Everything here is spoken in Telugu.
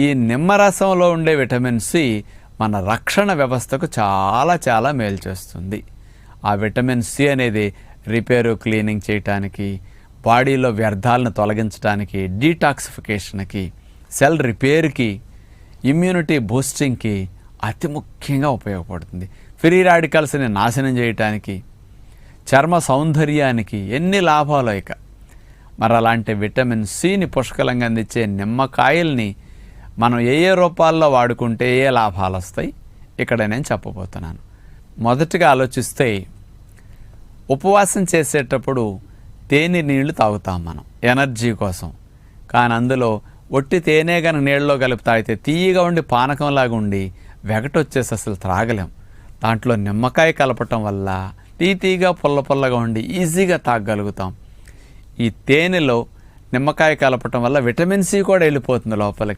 ఈ నిమ్మరసంలో ఉండే విటమిన్ సి మన రక్షణ వ్యవస్థకు చాలా మేలు చేస్తుంది. ఆ విటమిన్ సి అనేది రిపేరు క్లీనింగ్ చేయటానికి, బాడీలో వ్యర్థాలను తొలగించడానికి, డీటాక్సిఫికేషన్కి, సెల్ రిపేర్కి, ఇమ్యూనిటీ బూస్టింగ్కి అతి ముఖ్యంగా ఉపయోగపడుతుంది. ఫ్రీ రాడికల్స్ని నాశనం చేయటానికి, చర్మ సౌందర్యానికి ఎన్ని లాభాలు. ఇక మరి అలాంటి విటమిన్ సిని పుష్కలంగా అందించే నిమ్మకాయల్ని మనం ఏ రూపాల్లో వాడుకుంటే ఏ లాభాలు వస్తాయి ఇక్కడ నేను చెప్పబోతున్నాను. మొదటిగా ఆలోచిస్తే, ఉపవాసం చేసేటప్పుడు తేనె నీళ్లు తాగుతాం మనం ఎనర్జీ కోసం. కానీ అందులో ఒట్టి తేనె కానీ నీళ్ళలో కలిపి తాగితే తీయగా ఉండి పానకంలాగా ఉండి వెగటొచ్చేసి అసలు త్రాగలేం. దాంట్లో నిమ్మకాయ కలపటం వల్ల తీగా పుల్లగా ఉండి ఈజీగా తాగగలుగుతాం. ఈ తేనెలో నిమ్మకాయ కలపటం వల్ల విటమిన్ సి కూడా వెళ్ళిపోతుంది లోపలికి.